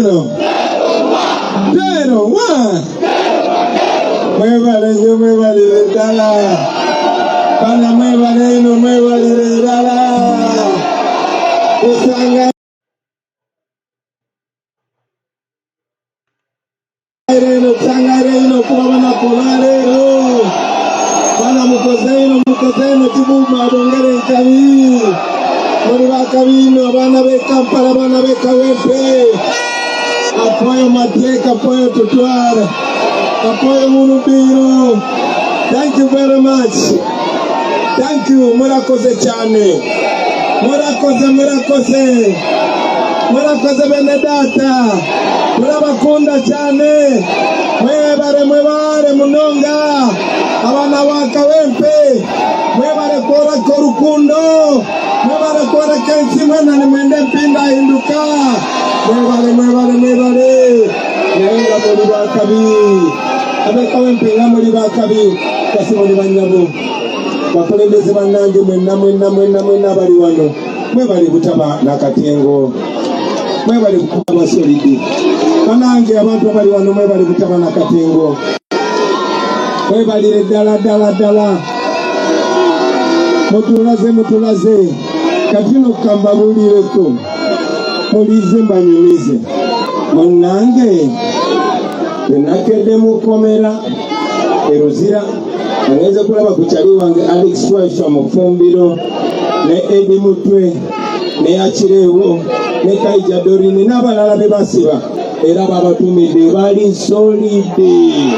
0 1. Mwebale nyo mwebale dala. Kana mwebale ino mwebale dala. Usanga Sangareno kubabana kolarero bana mukozeno tibuma bongere kabi muri bakabino bana be Kampala bana be Kawempe apoyo Mateka apoyo Tutwara apoyo Murubiro. Thank you very much. Thank you. Murakoze cyane, murakoze bene data, murabakunda cyane. Mwebare munonga abana wa Kawempe, mwebare kora korukundo, mwebare kora kensi mwana ni mwende mpinda hinduka. Mwebare nenga muri bakabi abe Kawempe nga muri bakabi kasi muri banyabu bakulembeze banange mwenna bali wano. Mwebale butaba nakatengo, mwebale kuba solidi banange abantu bali wano. Mwebale butaba nakatengo, mwebale dala mutulaze katino kambabulireko mulize mbanyumize munange nakede mukomera erozira angeze kulaba kuchali wange Alex Waiswa Mufumbiro ne Edi Mutwe ne Achirewo ne Kaija Dorini n'abalala be basiba era babatumide bali solide.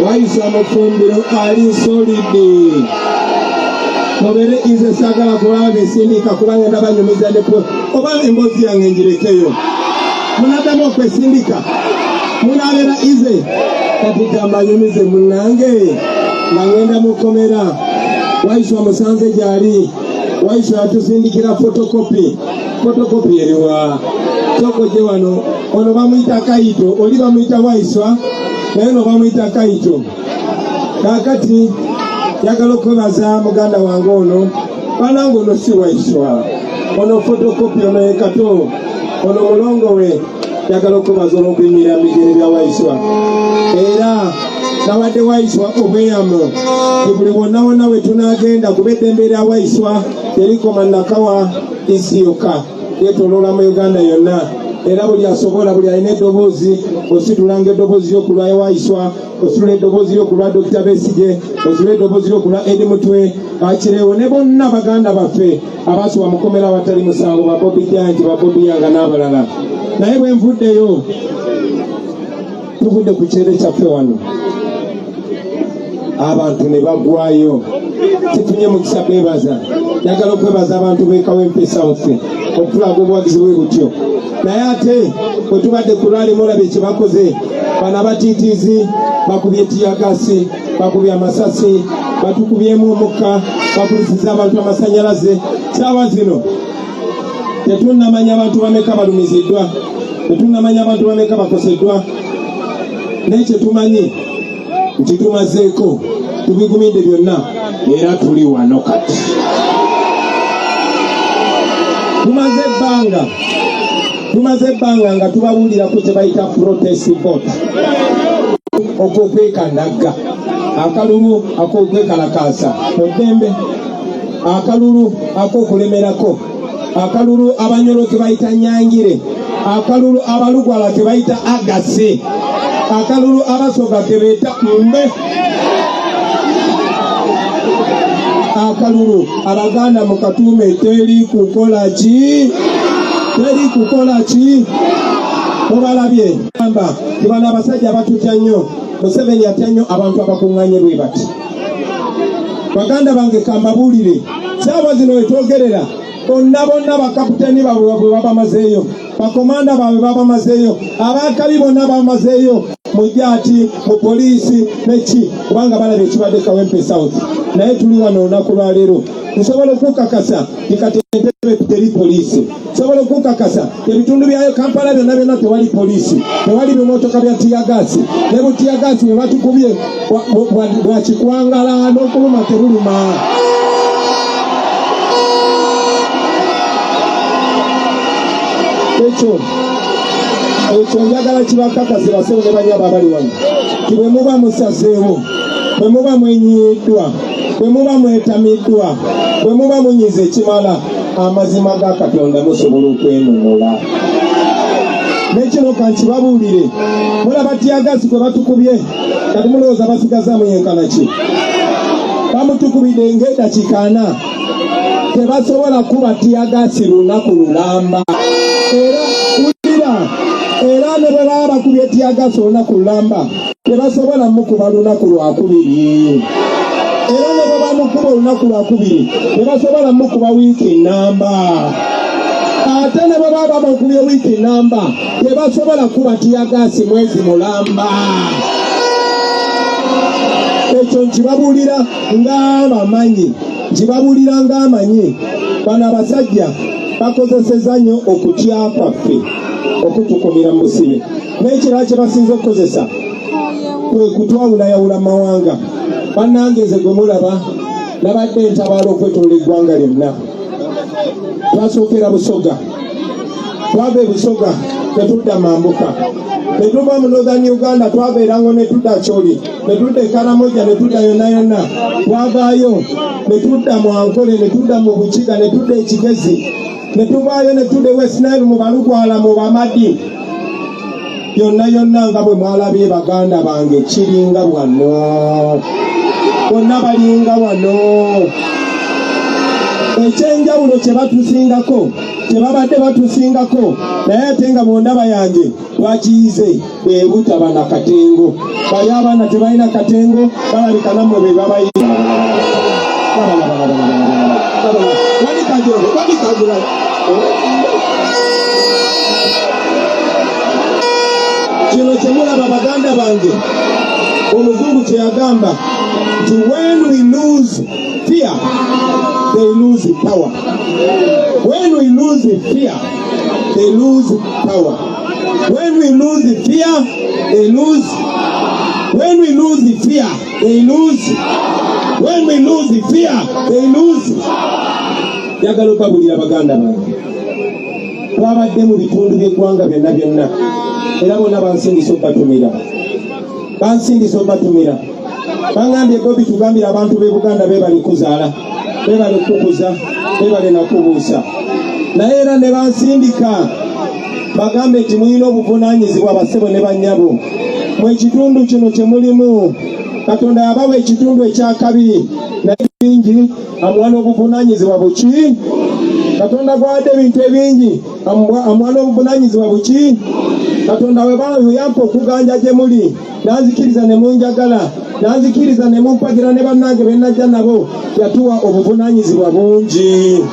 Waiswa Mufumbiro ali solide. Mubere ize sagala kulaba sindika kubanga ndabanyumiza nepo oba embozi yange njirekeyo munadamu kwesindika munabera ize kapita mbanyumize munange ngenda mukomera. Waiswa musanze jali Waiswa atusindikira photocopy eriwa soko je wano ono bamuyita Kaito oli bamuyita Waiswa naye no bamuyita Kaito. Kakati yagalo kubaza muganda wange ono banango no si Waiswa ono photocopy ono ekato ono mulongo we yagalo kubaza olupimira bigere bya Waiswa era nawade Waiswa obeyamo buli wona we tunagenda kubedembera Waiswa teriko manakawa isiyoka yetolola mu Uganda yonna era buli asobola buli ayine dobozi ositulange dobozi yokulwa Waiswa ositule dobozi yokulwa Dr. Besije ositule dobozi yokulwa Edi Mutwe Achirewo ne bonna baganda baffe abaswa mukomera watali musango babobi janji babobi yanga n'abalala. Naye bwe nvuddeyo tuvudde ku kyere kyaffe wano abantu ne bagwayo tifunye mukisa kwebaza. Njagala okwebaza abantu b'e Kawempe South okulaga obuwagizi bwe butyo. Naye ate bwe tubadde ku lwali mulabe kye bakoze bana batiitiizi bakubye tiyagasi bakubye amasasi batukubyemu omukka bakulisiza abantu amasanyalaze. Saawa zino tetunnamanya abantu bameka balumiziddwa, tetunnamanya abantu bameka bakoseddwa. Naye kyetumanyi nti tumazeeko tubigumidde byonna era tuli wano kati. Tumaze ebbanga nga tubabuulirako kye bayita protest vote okwekandaga akalulu akokwekalakaasa muddembe, akalulu akokulemerako, akalulu abanyolo ke bayita nyangire, akalulu abalugwala ke bayita agase, akalulu abasoga ke bayita mbe, akalulu abaganda mukatume teri kukola ki mubalabye amba tibana abasajja batutya nnyo. Museveni atya nnyo abantu abakunganye bwe bati. Baganda bange kambabuulire saawa zino wetwogerera bonna bakaputeni baabwe babamazeeyo, bakomanda baabwe babamazeeyo, abakabi bonna babamazeeyo mujja ati mu poliisi neki kubanga balaba ekibadde Kawempe South. Naye tuli wano olunaku lwa leero nsobola okukakasa ikatentebe teri poliisi, nsobola okukakasa ebitundu bya Kampala byonna tewali poliisi, tewali bimotoka bya tiyagasi, ne butiyagasi bwe batukubye bwa kikwangala n'okuluma tebuluma. ekyo njagala kibakakase basebo ne banyaba abali wano ti bwe muba musazeewo, bwe muba mwenyiddwa, bwe muba mwetamiddwa, bwe muba munyiza ekimala, amazima ga Katonda musobola okwenunula. Nekino kankibabuulire, mulaba tiyagasi gwe batukubye, kati mulowooza basigazaamu yenkana ki? Bamutukubidde ng'eddakiika 4, tebasobola kuba tiyagasi lunaku lulamba. Era wulira, era ne bwe baba bakubye tiyagasi olunaku lulamba, tebasobola mukuba lunaku lwakubiri. Era ne bwe bamukuba olunaku lwakubiri, tebasobola mukuba wiiki nnamba. Ate ne bwe baba bakubye wiiki nnamba, tebasobola kuba tiyagasi mwezi mulamba. Ekyo nkibabuulira ng'abamanyi, nkibabuulira ng'amanyi. Bano abasajja bakozeseza nnyo okutya kwaffe okutukumira mu busibe. N'ekirala kye basinze okukozesa kwe kutwawulayawula mawanga. Bannange nze gwe mulaba nabadde ntabaala okwetoola eggwanga lyonna. Twasookera Busoga, twava e Busoga ne tudda Mambuka, ne tuva mu Northern Uganda twabeerango ne tudda Choli, ne tudda e Karamoja, ne tudda yonna yonna. Twavaayo ne tudda mu Ankole, ne tudda mu Bukiga, ne tudda e Kigezi, ne tuvaayo ne tudda e West Nile mu Balugwala, mu Bamadi. Yonna yonna nga bwe mwalabye baganda bange kiringa wano, bonna balinga wano. Ekyenjawulo kye batusingako, kye babadde batusingako, naye ate nga mu ndaba yange twakiyize bwe butaba na katengo. Bayo abaana tebalina katengo, balabika nammwe be babayita. Kino kye mulaba baganda bange, Omuzungu kye yagamba nti when we lose fear, they lose power. When we lose fear, they lose power. When we lose fear, they lose. When we lose fear, they lose. When we lose fear, they lose. Njagala okubabulira baganda bange, twabadde mu bitundu by'eggwanga byonna byonna, era bonna bansindisa okubatumira. Bansindisa okubatumira. Bangambye Bobi tugambira abantu b'e Buganda beebale kuzaala, beebale kukuza, beebale nakubuusa. Naye era ne bansindika bagambe nti mulina obuvunaanyizibwa basebo ne bannyabo. Mu ekitundu kino kye mulimu, Katonda yabawa ekitundu ekyakabiri, naye bingi amuwa n'obuvunaanyizibwa buki? Katonda gwawadde ebintu ebingi amuwa n'obuvunaanyizibwa buki? Katonda bwe yampa okuganja gye muli, nanzikiriza ne munjagala, nanzikiriza ne mumpagira ne bannange be najja nabo, yatuwa obuvunaanyizibwa bungi.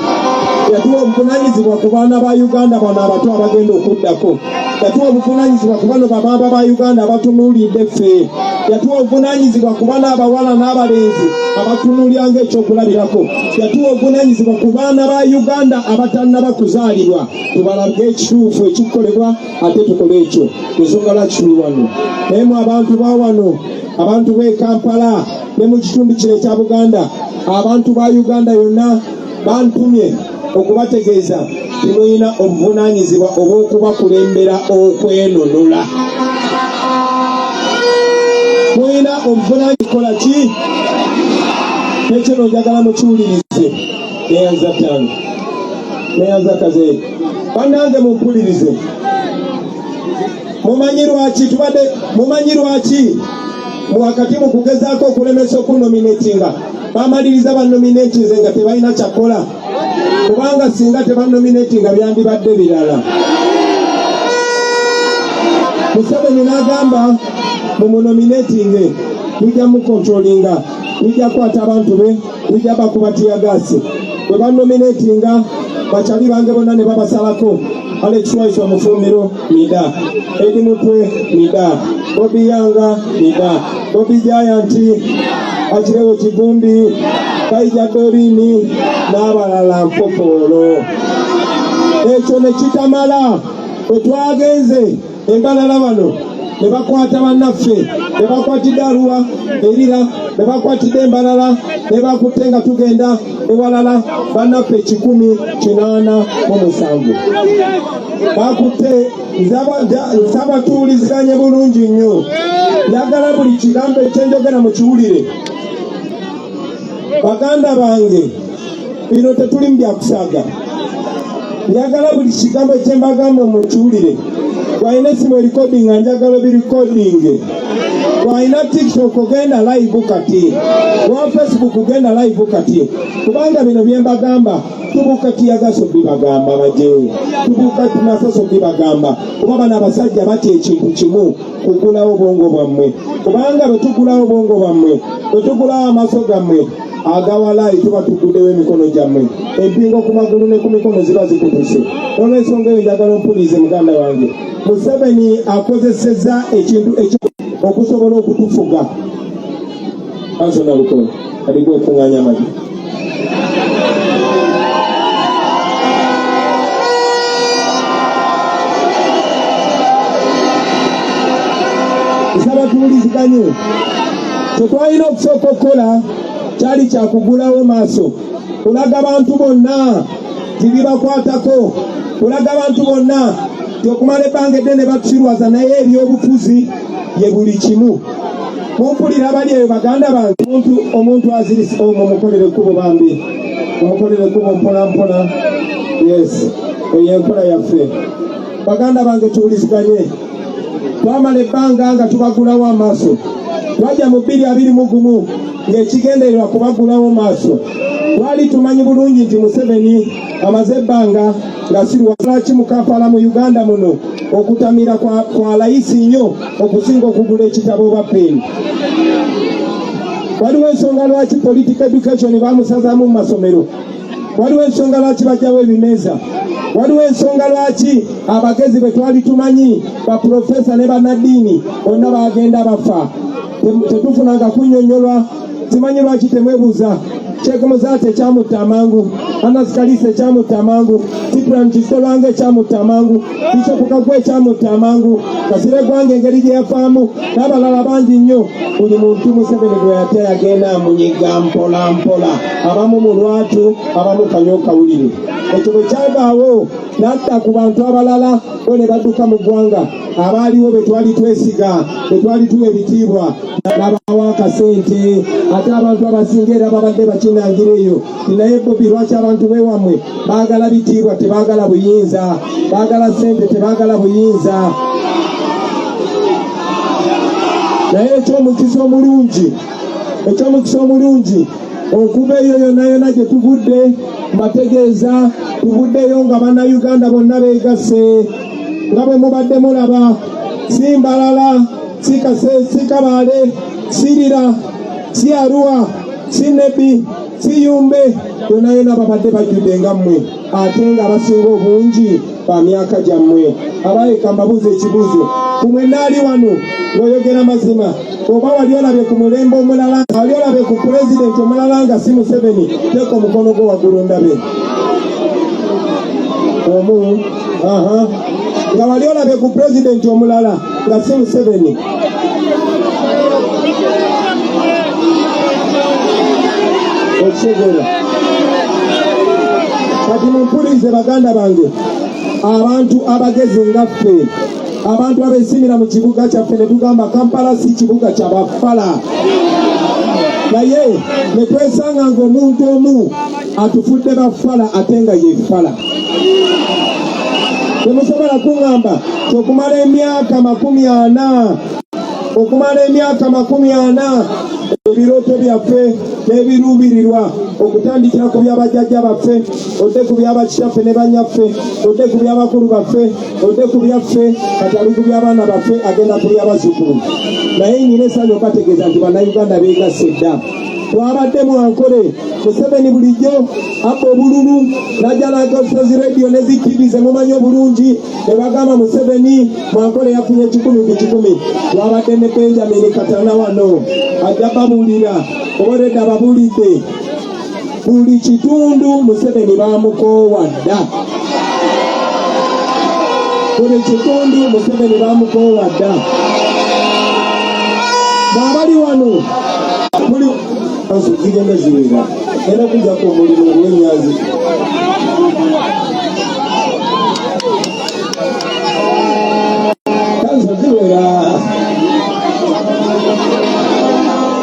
Yatuwa obuvunaanyizibwa ku baana ba Uganda bano abato abagenda okuddako. Yatuwa obuvunaanyizibwa ku bano bamamba ba Uganda abatunuulidde ffe. Yatuwa obuvunaanyizibwa ku baana abawala n'abalenzi abatunuulira ng'ekyokulabirako. Yatuwa obuvunaanyizibwa ku baana ba Uganda abatannaba kuzaalibwa. Tubalage ekituufu ekikukolebwa ate tukole ekyo. Ensonga lwaki tuli wano. Naye mu abantu ba wano, abantu b'e Kampala ne mu kitundu kino ekya Buganda, abantu ba Uganda yonna bantumye okubategeeza nti mulina obuvunaanyizibwa obw'okubakulembera okwenunula. Mulina obuvunaanyizibwa ki? Ekyo njagala mukiwulirize. Neyanza ttaano, neyanza kaze. Bannange mumpulirize. Mumanyi lwaki wakati mu kugezaako okulemesa okunominatinga bamaliriza banominatinze nga tebalina kyakola? Kubanga singa tebanominatinga byandibadde birala. Museveni n'agamba mumunominatinge, tujja mukontrolinga, tujja kukwata abantu be, tujja bakuba tiyagasi. Bwe banominatinga bakyali bange bonna ne babasalako. Alex Wise wa Mufumbiro, Mida. Edi Mutwe, Mida. Bobi Yanga, Mida. Bobi Giant, Achirewo Kivumbi, Kaija Dorini, n'abalala Mpopolo. Ekyo ne kitamala, bwe twagenze embalala bano ne bakwata bannaffe bebakwatidde Arua erira, bebakwatidde Embalala, bebakutte nga tugenda ewalala bannaffe 187 bakutte. Sabatuuliziganye bulungi nnyo, njagala buli kigambo ekyenjogera mukiwulire. Baganda bange, bino tetuli mu byakusaaga. Njagala buli kigambo ekyembagamba mukiwulire. Bw'alina esimu erikodinga njagala birikodinge. Bw'alina TikTok ogenda live kati, bwa Facebook ogenda live kati, kubanga bino byembagamba tubuuka tiyagaso bibagamba bajeewo, tubuuka tumasaso bibagamba, kuba bano abasajja batya ekintu kimu, kugulawo obwongo bwammwe. Kubanga bwe tugulawo obwongo bwammwe, bwe tugulawo amaaso gammwe, agawalayi tuba tuguddewo emikono gyammwe, empingo ku magulu ne ku mikono ziba zikutuse. Olw'ensonga eyo njagala ompulize muganda wange, Museveni akozesezza ekintu ekyo okusobola okutufuga. Ansona lukono aligwe okuŋŋaanya amagi. Nsaba tuwuliziganye. Tetwalina okusooka okukola kyali kyakugulawo maaso, kulaga abantu bonna tibibakwatako, kulaga abantu bonna okumala ebbanga eddene batusirwaza, naye ebyobufuzi ye buli kimu. Mumpulira abali eyo baganda bange, omuntu azirise omwo mukolere kubo bambi, umukolere kubo mpola mpola. Yes, eyo enkola yaffe. Baganda bange tuwuliziganye. Twamala ebbanga nga tubagulawo amaaso, twajja mu 2021 ng'ekigendererwa kubagulawo maaso. Twali tumanyi bulungi nti Museveni amaze ebbanga ng'asirwa lwaki mu Kampala mu Uganda muno okutamira kwa layisi nnyo okusinga okugula ekitabo oba peni. Waliwo ensonga lwaki political education bamusazaamu mu masomero. Waliwo ensonga lwaki bajjawo ebimeeza. Waliwo ensonga lwaki abagezi be twali tumanyi baprofesa ne bannaddiini bonna bagenda bafa. Tetufunanga kunnyonnyolwa. Simanyi lwaki temwebuuza. Sheikh Muzaate kyamutta amangu, Anas Kalise kyamutta amangu, Cyprian Kisolwange kyamutta amangu, Bishop Kagwe kyamutta amangu, Kasire Gwange engeri gye yafaamu n'abalala bangi nnyo. Buli muntu Museveni gwe yate yagenda amunyiga mpola mpola, abamu mu lwatu, abamu kanyokawulire. Ekyo bwe kyagaawo n'adda ku bantu abalala bo ne badduka mu ggwanga abaaliwo be twali twesiga, be twali tuwa ebitiibwa n'abawa akasente. Ate abantu abasinga era babadde bakinangira eyo. Naye Bobi, lwaki abantu bewammwe baagala bitiibwa tebaagala buyinza, baagala sente tebaagala buyinza? Naye eky'omukisa omulungi okuba eyo yonna yonna gye tuvudde, mbategeeza tuvuddeyo nga bannayuganda bonna beegasse. Nga bwe mubadde mulaba, si Mbalala, si Kasese, si Kabale, si Lira, si Arua, si Nebbi, si Yumbe, yonna yonna babadde bajjudde nga mmwe, ate nga basinga obungi ba myaka gyammwe. Abayeka mbabuuza ekibuuzo, ku mwenna ali wano ng'oyogera mazima, oba wali olabye ku mulembe omulala, wali olabye ku pulezidenti omulala nga si Museveni? Teeka omukono gwo waggulu ndabe. Omu, nga wali olabye ku pulezidenti omulala nga si Museveni? Okitegeera. Kati mumpulize baganda bange, abantu abagezi nga ffe, abantu abeesimira mu kibuga kyaffe ne tugamba Kampala si kibuga kya bafala, naye ne twesanga ng'omuntu omu atufudde bafala ate nga ye fala. Temusobola kuŋŋamba okumala emyaka 40, okumala emyaka 40 ebirooto byaffe n'ebiruubirirwa, okutandikira ku byabajjajja baffe, odde ku byabakitaffe ne banyaffe, odde ku byabakulu baffe, odde ku byaffe, kati ali ku by'abaana baffe, agenda ku by'abazzukulu. Naye nyina essanyu okategeeza nti bannayuganda beegasse dda. Twabadde mu Ankole, Museveni bulijjo abba obululu n'ajja n'agasozi radio ne ZTV ze mumanyi obulungi, ne bagamba Museveni mu Ankole yafunye 10 ku 10. Twabadde ne Benjamin Katana wano ajja babuulira, oboledde ababuulidde buli kitundu Museveni bamukoowa dda, buli kitundu Museveni bamukoowa dda. Babali wano muli zigenda ziwera era kujja ku muliro gw'enyazi. Kansa ziwera.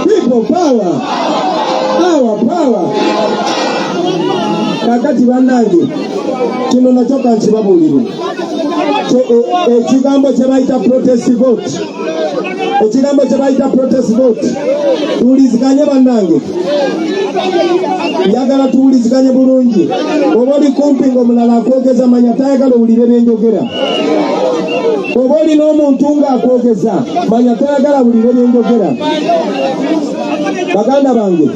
People power. Power. Kakati bannange kino nakyo kankibabulire. Ekigambo kye bayita protest vote. Ekigambo kye bayita protest vote. Tuwuliziganye bannange. Njagala tuwuliziganye bulungi. Oba oli kumpi ng'omulala akwogeza manya tayagala owulire byenjogera. Oba olina omuntu ng'akwogeza manya tayagala owulire byenjogera. Baganda bange,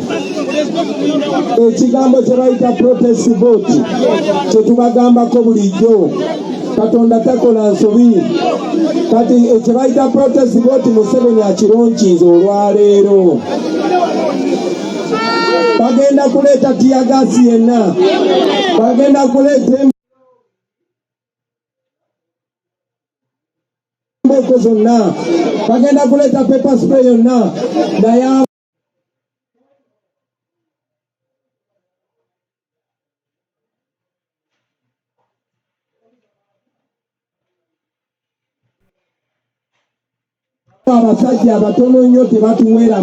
ekigambo kye bayita protest vote kye tubagambako bulijjo. Katonda takola nsobi. Kati kye bayita protest vote Museveni akironkiza olwaleero. Bagenda kuleeta tiyagasi yenna. Bagenda kuleeta emboko zonna. Bagenda kuleeta pepper spray yonna. Naye abasajja abatono nnyo tebatuwera.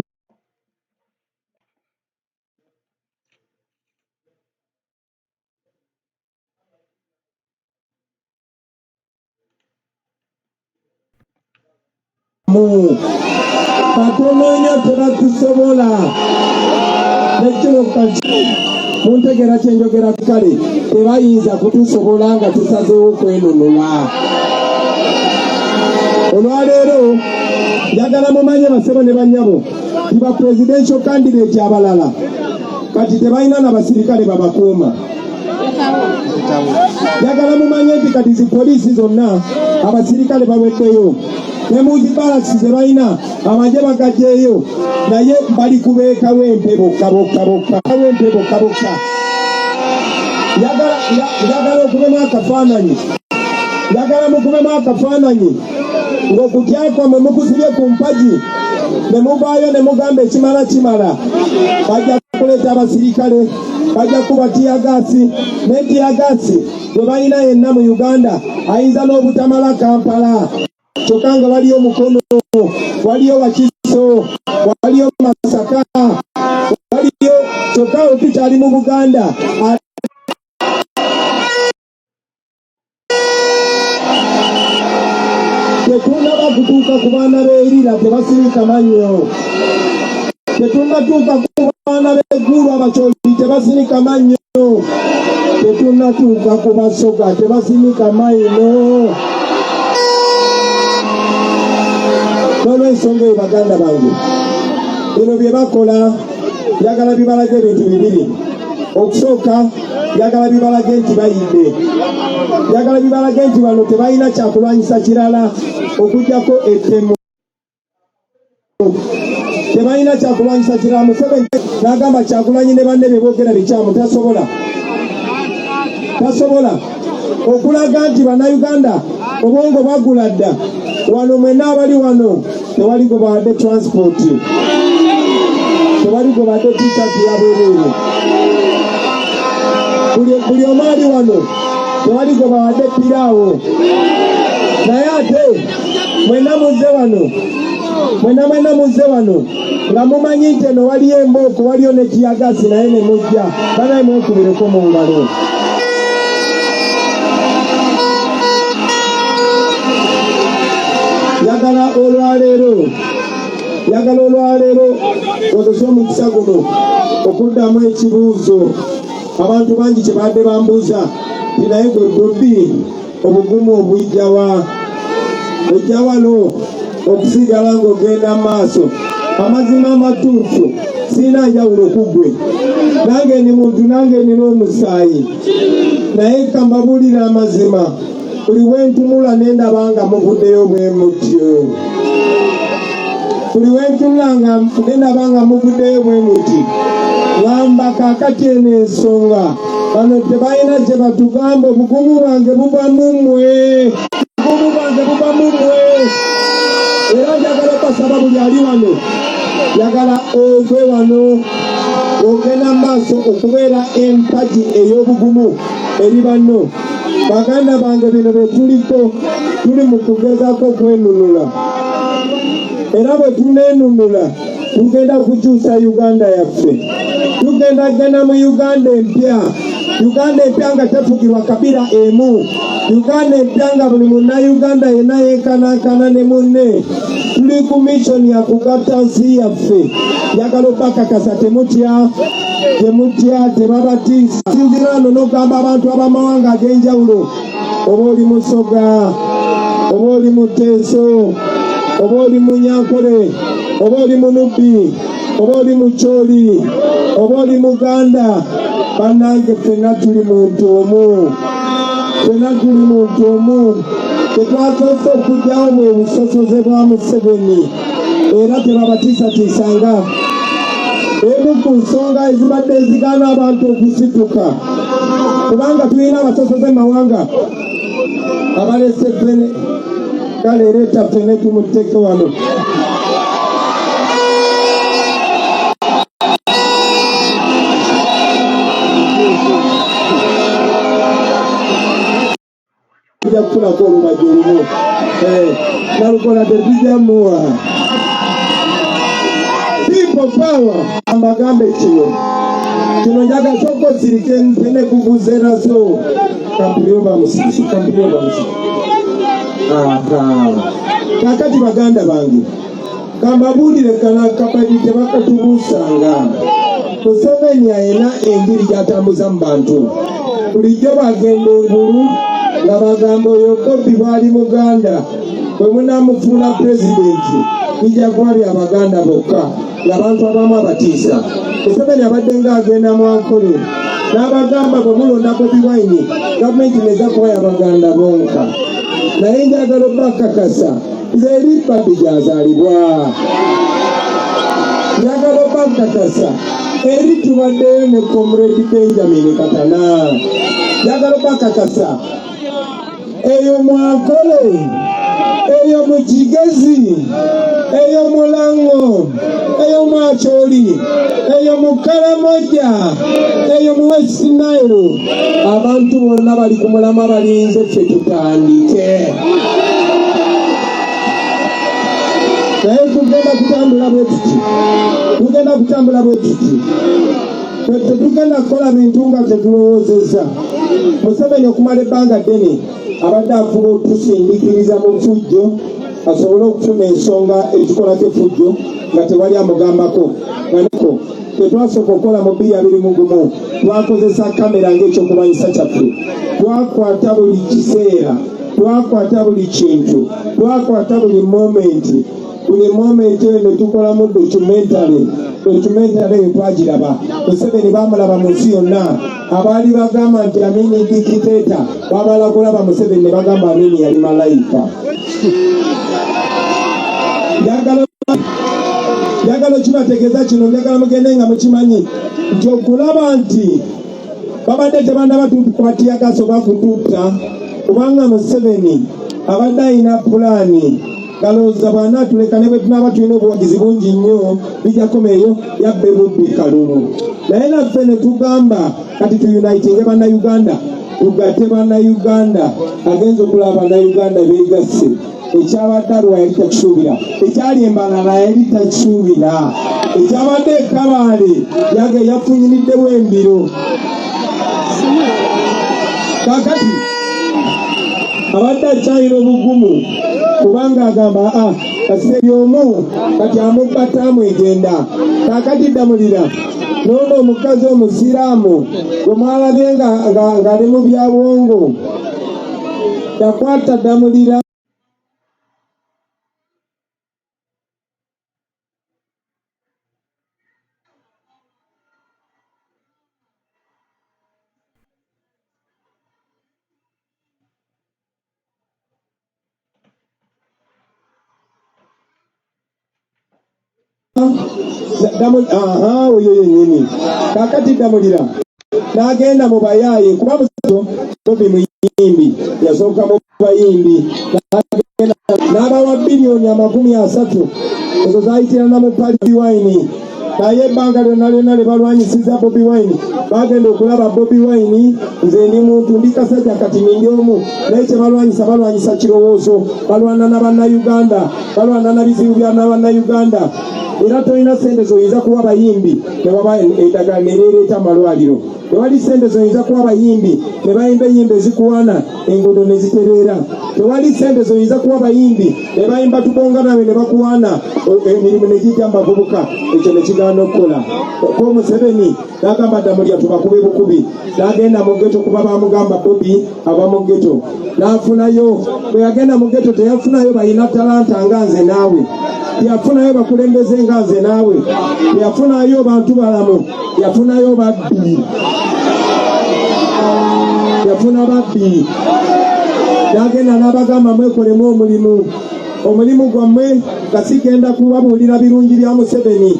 Batono nnyo tebatusobola. Nekino muntegera kyenjogera kale tebayinza kutusobola nga tusazeewo kwenunula. Olwaleero njagala mumanye basebo ne bannyabo tiba presidential candidate abalala kati tebalina n'abasirikale babakuuma. Njagala mumanye nti kati zi poliisi zonna abasirikale baweddeyo ne mu barracks ze balina amagye bagagyeyo naye bali kubeekawo empe bokka. Njagala okubemu akafaananyi. Njagala mukubemu akafaananyi ng'okutya mwe mukuzibye ku mpagi ne muvaayo ne mugamba ekimala kimala. Bajja kuleeta abasirikale, bajja kuba tiyagasi. Ne tiyagasi gwe balina yenna mu Uganda ayinza n'obutamala Kampala. Kyokka nga waliyo Mukono, waliyo Wakiso, waliyo Masaka, waliyo kyokka otukyali mu Buganda. Tetunaba kutuuka ku baana b'erira tebasirika mannyo. Tetunatuuka ku baana b'eggulu abakyoli tebasirika mannyo. Tetunatuuka ku basoga tebasirika mayino. N'olw'ensonga eyo baganda bange bino bye bakola njagala bibalage ebintu bibiri. Okusooka njagala bibalage nti bayidde. Njagala bibalage nti wano tebalina kyakulwanyisa kirala okugjako ettemu. Tebalina kyakulwanyisa kirala. Museveni n'agamba Kyagulanyi ne banne be boogera bikyamu tasobola okulaga nti bannayuganda obwongo bagula dda. Wano mwenna abali wano tewali gwe bawadde transport, tewali gwe bawadde tikati ya bwereere. Buli omu ali wano tewali gwe bawadde piraawo. Naye ate mwenna muzze wano nga mumanyi nti eno waliyo embooko, waliyo ne tiyagasi naye ne mujja. Banaye mwekubireko mu ngalo. Yagala olwaleero kozesa omukisa guno okuddamu ekibuuzo abantu bangi kye badde bambuuza nti naye gwe Bobi obugumu obujjawa wano okusigala ng'ogenda mu maaso. Amazima amatuufu sirina njawulo ku ggwe. Nange ndi muntu, nange nina omusaayi, naye kambabuulira amazima. Buli wentunula nendabanga muvuddeyo bwe mutyo. Buli wentunula nendabanga muvuddeyo bwe muti. Gamba kaakati eno ensonga bano tebalina kye batugamba. Obugumu bwange buva mu mmwe. Obugumu bwange buva mu mmwe. Era njagala okubasaba buli ali wano yagala ove wano ogenda maaso okubeera empagi ey'obugumu eri banno. Baganda bange, bino bye tuliko, tuli mu kugezaako okwenunula, era bwe tunenunula tugenda kukyusa Uganda yaffe. Tugenda genda mu Uganda empya, Uganda empya nga tefugirwa kabira emu, Uganda empya nga buli munnayuganda yenna yeekanankana ne munne. Tuli ku mission ya kugatta nsi yaffe. Njagala okubakakasa temutya, tebabatiisa. Sinzira wano n'ogamba abantu ab'amawanga ag'enjawulo, oba oli Musoga, oba oli Muteeso, oba oli Munyankole, oba oli Munubbi, oba oli Mukyoli, oba oli Muganda, bannange ffenna tuli muntu omu. Ffenna tuli muntu omu. Tetwasoose okugyawo bwe busosoze bwa Museveni, era tebabatiisatiisanga. Emu ku nsonga ezibadde ezigaana abantu okusituka, kubanga tulina abasosoze mawanga abalese ffene, kale ereeta ffene tumuteeke wano. Tujja kufunako olubajjo olumu nalukola tetujamuwa. People power. Ambagambe kino njaga soko sirike mpene kuvuzera so kampioba musisi. Kakati baganda bange kambabulire kana kapadi tebakatubusanga. Museveni ayina engeri gyatambuza mu bantu. Bulijjo bagenda engulu nga bagamba oyo Bobi bwali Muganda, bwe munaamufuula pulezidenti ijja kwali Abaganda bokka, ng'abantu abamu abatiisa. Museveni abadde ng'agenda mu Ankole n'abagamba bwe mulonda Bobi Wine gavumenti neza kuba Abaganda bonka. Naye njagala obbakakasa nze eri Babbi gy'azaalibwa. Njagala obbakakasa eri tubaddeyo ne Comrade Benjamin Katana. Njagala obbakakasa eyo mu Ankole, eyo mu Kigezi, eyo mu Lango, eyo mu Acholi, eyo mu Karamoja, eyo mu West Nile, abantu bonna bali ku mulama balinze ffe tutandike. Naye tugenda kutambula bwe tuti. Tetugenda kukola bintu nga tetulowoozezza. Museveni okumala ebbanga ddene abadde afuba otusindikiriza mu fujjo asobole okufuna ensonga ekikolako efujjo nga tewali amugambako. Ganeko tetwasooka okukola mu 2021 twakozesa kamera ng'ekyokumanyisa kyaffe. Twakwata buli kiseera, twakwata buli kintu, twakwata buli momenti. Buli momenti eyo ne tukolamu documentary twagiraba. Museveni bamulaba mu nsi yonna. Abaali bagamba nti Amini dikiteta bamala kulaba Museveni ne bagamba Amini yali malayika. Njagala kibategeeza kino, njagala mugende nga mukimanyi nti okulaba nti babadde tebannaba tukwatira gaso bakututta, kubanga Museveni abadde alina pulaani galooza bw'anaatuleka ne bwe tunaaba tulina obuwagizi bungi nnyo bijja komeeyo yabbe Bubbi Kalulu. Naye naffe ne tugamba kati tuyunitinge bannayuganda, tugatte bannayuganda, agenza okulaba bannayuganda beegasse. Ekyabadde Arua yali takisuubira, ekyali Embalala yali takisuubira, ekyabadde e Kabale yafunyiriddemu embiro. Kaakati abadde akyalira obugumu kubanga agamba kaseri omu kati amubbata amwegenda. Kaakati Damulira n'ono omukazi omusiraamu gwe mwalabye ng'ali mu byabwongo, yakwata Damulira oyo yennyini. Kaakati Damulira n'agenda mu bayaaye kuba musajja Bobi muyimbi, yasooka mu bayimbi n'abawa $30 billion ezo zayitirana mu Bobi Wine. Naye ebbanga lyonna le balwanyisiza Bobi Wine bagenda okulaba Bobi Wine nze ndi muntu ndi kasajja kati ndi omu naye kye balwanyisa kirowoozo balwana na bannayuganda balwana na bizibu bya bannayuganda era tolina sente zoyinza kuwa abayimbi ne waba eddagala ne leereeta amalwaliro tewali sente zoyinza kuwa abayimbi ne bayimba ennyimba ezikuwaana enguudo ne zitereera tewali sente zoyinza kuwa abayimbi ne bayimba tubonga nabe ne bakuwaana emirimu ne gijja mu bavubuka ekyo ne kigaana okukola ko Museveni n'agamba Ddamulya tubakube bukubi n'agenda mu ggeto kuba bamugamba Bobi aba mu ggeto n'afunayo bwe yagenda mu ggeto teyafunayo balina talanta nga nze naawe yafunayo bakulembeze nga nze naawe yafunayo bantu balamu yafunayo babbi yafuna babbi yagenda n'abagamba mwekolemu omulimu gwammwe nga sigenda kubabuulira birungi bya Museveni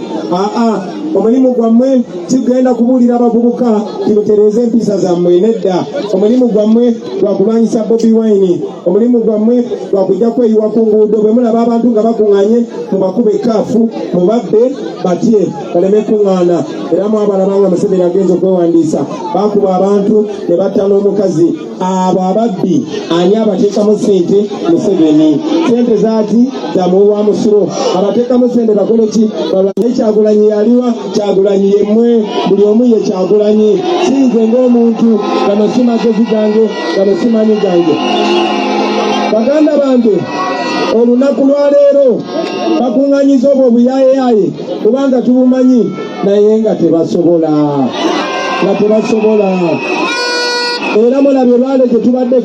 omulimu gwammwe kigenda kubuulira abavubuka timutereeze empisa zammwe nedda omulimu gwammwe gwakulwanyisa Bobi Wine omulimu gwammwe gwakujja kweyiwa ku nguudo bwe mulaba abantu nga bakuŋŋaanye mubakube ekaafu mubabbe batye baleme kuŋŋaana era mwabalaba nga Museveni agenza okwewandiisa bakuba abantu ne batta n'omukazi abo ababbi ani abateekamu sente Museveni sente zaati zamuwa musiro abateekamu sente bakole ki balwanye Kyagulanyi yaliwa Kyagulanyi yemmwe buli omu ye Kyagulanyi sinze ng'omuntu gano si magezi gange gano si manyi gange baganda bange olunaku lwaleero bakuŋŋanyiza obwo obuyayeyaye kubanga tubumanyi naye nga tebasobola era mulabye lwale gye tubadde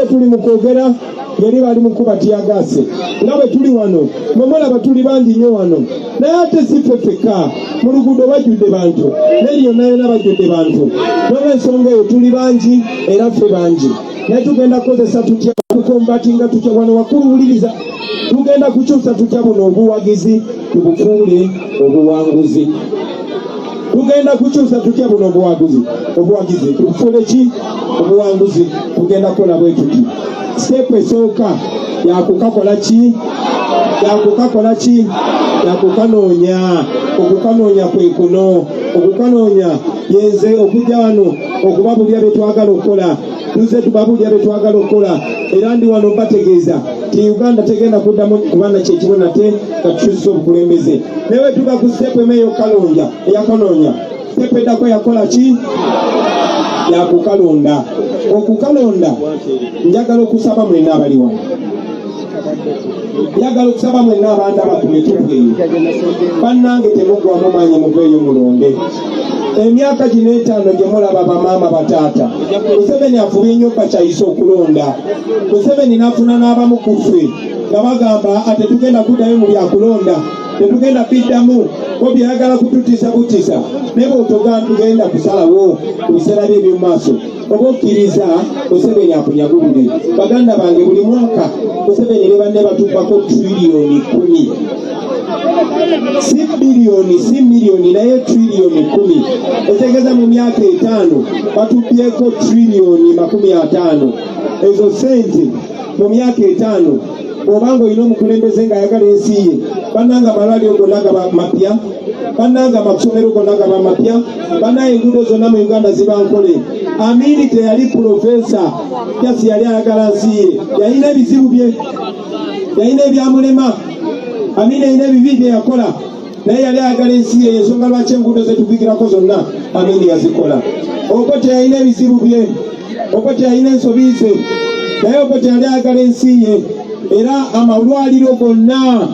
tuli mu kwogera yali bali mu kuba tiyagase nga bwe tuli wano mwemulaba tuli bangi nnyo wano naye ate si ffe ffekka mu luguudo bajjudde bantu neri yonna yonna bajjudde bantu n'olw'ensonga eyo tuli bangi era ffe bangi naye tugenda kukozesa tutya tukombatinga tutya wano wakuwuliriza tugenda kukyusa tutya buno obuwagizi tubufuule obuwanguzi tugenda kukyusa tutya buno obuwagizi tubufuule ki obuwanguzi tugenda kukola bwe tuti step esooka yakukakola ki okukanoonya kwe kuno okukanoonya yenze okujja wano okubabulya bye twagala okukola tuze tubabulya bye twagala okukola era ndi wano mbategeeza ti Uganda tegenda kuddamu kubanga kyekimu nate nga tukyusa obukulembeze naye tuba ku step emu eyakanoonya step eddako yakola ki yakukalonda okukalonda njagala okusaba mwenna abali wano njagala okusaba mwenna abantu abakumetuku eyo bannange temugwamu maanyi muveeyo mulonde emyaka gino 5 gye mulaba bamaama bataata Museveni afubye nnyo bakyayisa okulonda Museveni n'afuna n'abamu ku ffe nga bagamba ate tugenda kuddayo mu byakulonda tetugenda biddamu ko byayagala kututiisa butiisa naye bw'otoga tugenda kusalawo ku biseera bye eby'omu maaso oba okkiriza Museveni akunyagulire baganda bange buli mwaka Museveni ne banne batubbako triliyoni 10 si biliyoni si miliyoni naye triliyoni 10 etegeeza mu myaka 5 batubyeko triliyoni 50 ezo sente mu myaka 5 obanga olina omukulembeze ng'ayagala ensi ye bannanga amalwaliro gonna gaba mapya bannanga amasomero gonna gaba mapya bannaye enguudo zonna mu Uganda ziba nkole Amini teyali profesa jasi yali ayagala nsi ye yalina ebizibu bye yalina ebyamulema Amini yalina ebibi bye yakola naye yali ayagala ensi ye ensonga lwaki enguudo ze tuvigirako zonna Amini yazikola Okoth yalina ebizibu bye Okoth yalina ensobi ze naye Okoth yali ayagala ensi ye era amalwaliro gonna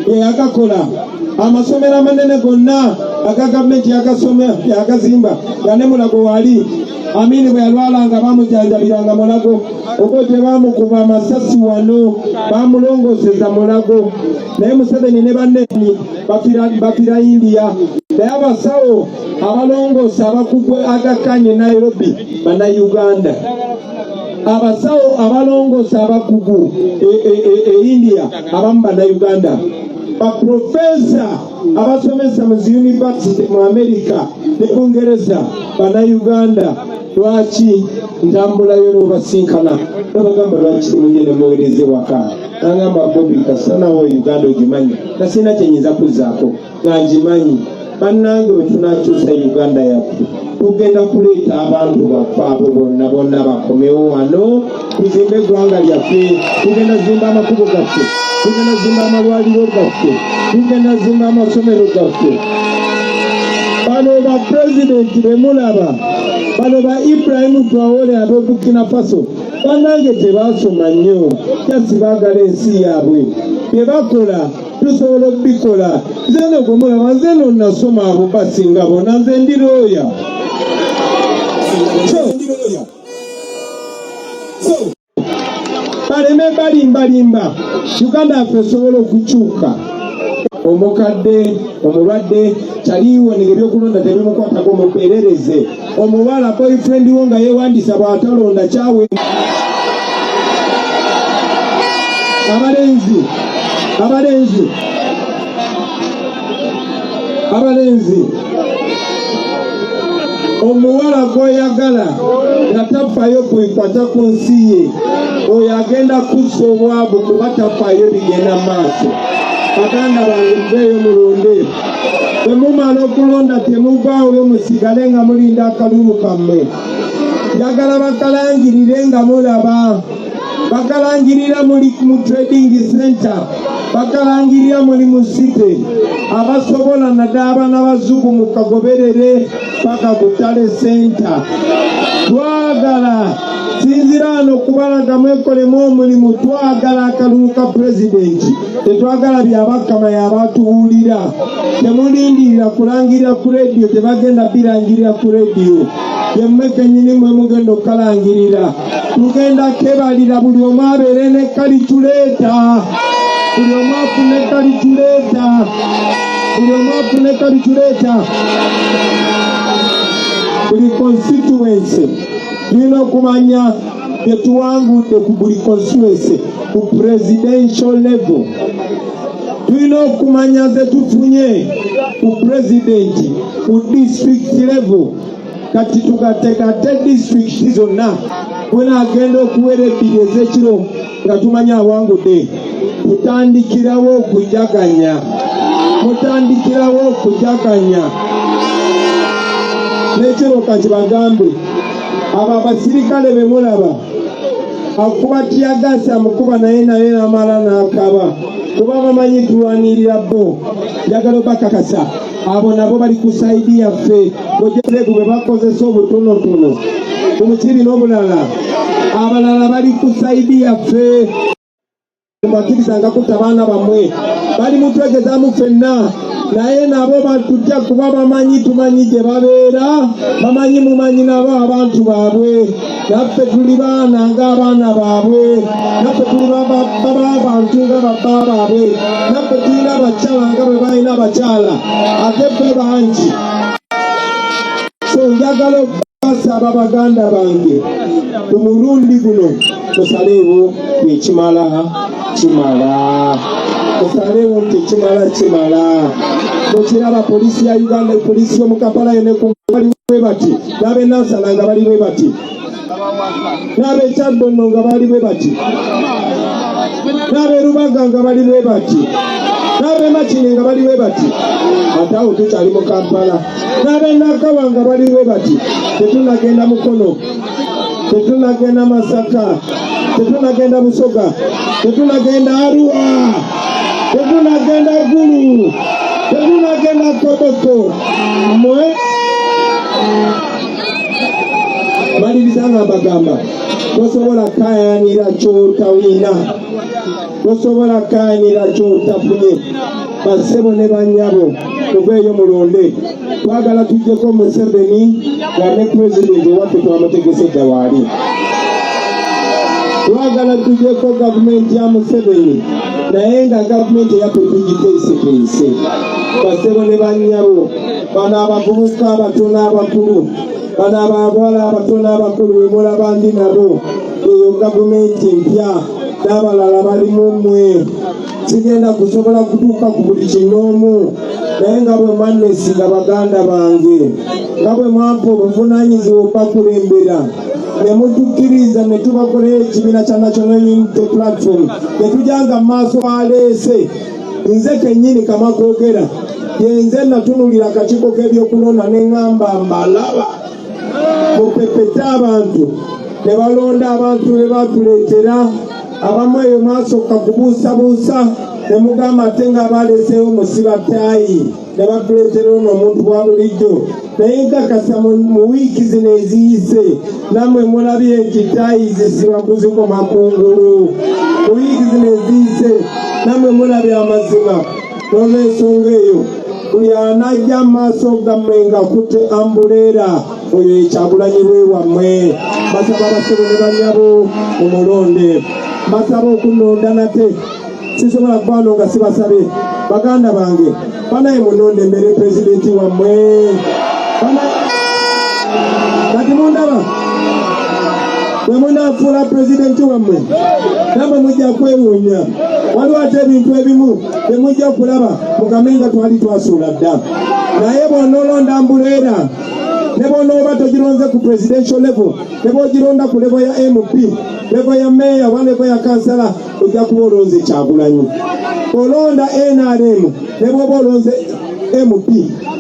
yagakola amasomero amanene gonna aga gavumenti yagazimba nga ne Mulago wali Amini bwe yalwalanga bamujanjabiranga Mulago Okoth bamukuba amasasi wano bamulongoseza Mulago naye Museveni ne banne bafira India naye abasawo abalongosa abakugwe agakanye Nairobi bannayuganda abasawo abalongosa abakugu India abamu bannayuganda baprofesa abasomesa mu university mu America ne Bungereza bannayuganda lwaki ntambulayo n'obasinkana nabagamba lwaki mugende muweereze waka nagamba Bobi kasanawo Uganda ogimanyi nasina kyenyinza kuzzaako nga ngimanyi bannange bwe tunakyusa Uganda yaffe tugenda kuleeta abantu baffe abo bonna bonna bakomewo wano tuzimbe eggwanga lyaffe tugenda zimba amakubo gaffe tugenda zimba amalwaliro gaffe tugenda zimba amasomero gaffe. Bano ba pulezidenti bemulaba bano ba Ibrahim Traore ab'e Burkina Faso bannange tebasoma nnyo kyasi baagala ensi yaabwe bye bakola tusobola okubikola. Nze no gwe mulaba nze no nasoma abo basinga bona nze ndi looya. Baleme balimbalimba Uganda yaffe esobola okukyuka. Omukadde omulwadde kyaliwo nige ebyokulonda tebimukwatako muperereze. Omuwala boyfriend wo nga yeewandisa bw'atalonda kyawe. Abalenzi omuwala gw'oyagala nga tafaayo kwekwata ku nsi ye oyo agenda kussa obwavu kuba tafaayo bigenda maaso. Baganda bange muveeyo mulonde. Bwe mumala okulonda temuvaayo musigale nga mulinda akalulu kammwe. Njagala bakalangirire nga mulaba. Bakalangirira muli mu trading center. Bakalangirira muli mu city. Abasobola naddala abaana bazugu mukagoberere paka ku ttale center. Twagala sinzira wano okubalaga mwekolemu omulimu. Twagala akalulu ka pulezidenti. Tetwagala byabakama yabatuwulira. Temulindirira kulangirira ku rediyo tebagenda birangirira ku rediyo. Yemmwe kennyini mwe mugenda okukalangirira. Tugenda kebalira buli omu abeere ne kalikuleeta. Buli omu afune kalikuleeta. Buli constituency tulina okumanya bye tuwangudde ku buli constituency ku presidential level. Tulina okumanya ze tufunye ku presidenti ku district level. Kati tugategate district zonna bwena agenda okuwera ebbiri ez'ekiro nga tumanya awangudde. Mutandikirawo okujaganya. N'ekiro kati bagambe abo abasirikale be mulaba akuba tiyagasi amukuba naye n'amala n'akaba kuba bamanyi tulwanirira bo. Njagala obakakasa abo nabo bali ku saidi yaffe. Bojeregu bwe bakozesa obutonotono ku mukiri n'obulala abalala bali ku saidi yaffe. Mbakirizanga kutta baana bammwe bali mutwegezaamu ffenna naye nabo batutya kuba bamanyi tumanyi gye babeera bamanyi mumanyi nabo abantu baabwe. Naffe tuli baana ng'abaana baabwe. Naffe tuli abantu nga baba baabwe. Naffe tulina abakyala nga bwe balina abakyala ate ffe bangi. So njagala okubasaba baganda bange ku mulundi guno tusaleewo ekimala kusaleewo tekimala. Mukiraba poliisi ya Uganda, poliisi y'omu Kampala yone baliwe bati, n'ab'e Nansana nga baliwe bati, n'ab'e Kyaddondo nga baliwe bati, n'ab'e Rubaga nga baliwe bati, n'ab'e Makindye nga baliwe bati. Ate awo tukyali mu Kampala. N'ab'e Nakawa nga baliwe bati. Tetunagenda Mukono, tetunagenda Masaka, tetunagenda Busoga, tetunagenda Arua, tetunagenda Gulu, tetunagenda Koboko. Mwe malirizanga bagamba tosobola kayanira kyotawina, tosobola kayanira kyotafunye. Basebo ne banyabo tuveeyo mulonde. Twagala tujjeko Museveni nga ne pulezidenti owaffe twamutegese waali. Twagala tujjeko gavumenti ya Museveni naye nga gavumenti eyaffe tugiteeseteese. Basebo ne banyabo bano abavubuka abato n'abakulu, bano abawala abato n'abakulu be mulaba ndi nabo, eyo gavumenti mpya n'abalala balimu mmwe. Sigenda kusobola kutuuka ku buli kinoomu naye nga bwe mwanneesiga baganda bange, nga bwe mwampa obuvunanyizibwa okubakulembera ne mutukkiriza ne tubakolera ekibiina kya National Unity Platform ne tujanga mu maaso baleese. Nze kennyini Kamakoogera yenze natunulira akakiiko k'ebyokulonda ne ŋŋamba mbalaba mupepete abantu ne balonda abantu be batuleetera abamu eyo mwasooka kubuusabuusa ne mugamba ate nga baleeseewo musibataayi ne batuleetera ono omuntu wa bulijjo. Naye nkakasa mu wiiki zino eziyise nammwe mulabye nti taayi zisiba kuzikoma kungulu. Mu wiiki zino eziyise nammwe mulabye amazima. Olw'ensonga eyo buli anajja mu maaso gammwe ng'akutte ambuleera oyo Kyagulanyi bwe wammwe. Basaba basebe ne bannyabo mumulonde. Basaba okunonda nate sisobola kubano nga sibasabe. Baganda bange banaye munonde mbere pulezidenti wammwe. Kati mundaba bwe munaafuula pulezidenti wammwe nammwe mujja kwewuunya. Waliwo ate ebintu ebimu temujja kulaba mugambe nga twali twasuula dda. Naye bw'onoolonda ambuleera ne bw'onooba togironze ku presidential level ne bw'ogironda ku level ya MP, level ya meeya oba level ya kansala, ojja kuba olonze Kyagulanyi. Olonda NRM ne bw'oba olonze MP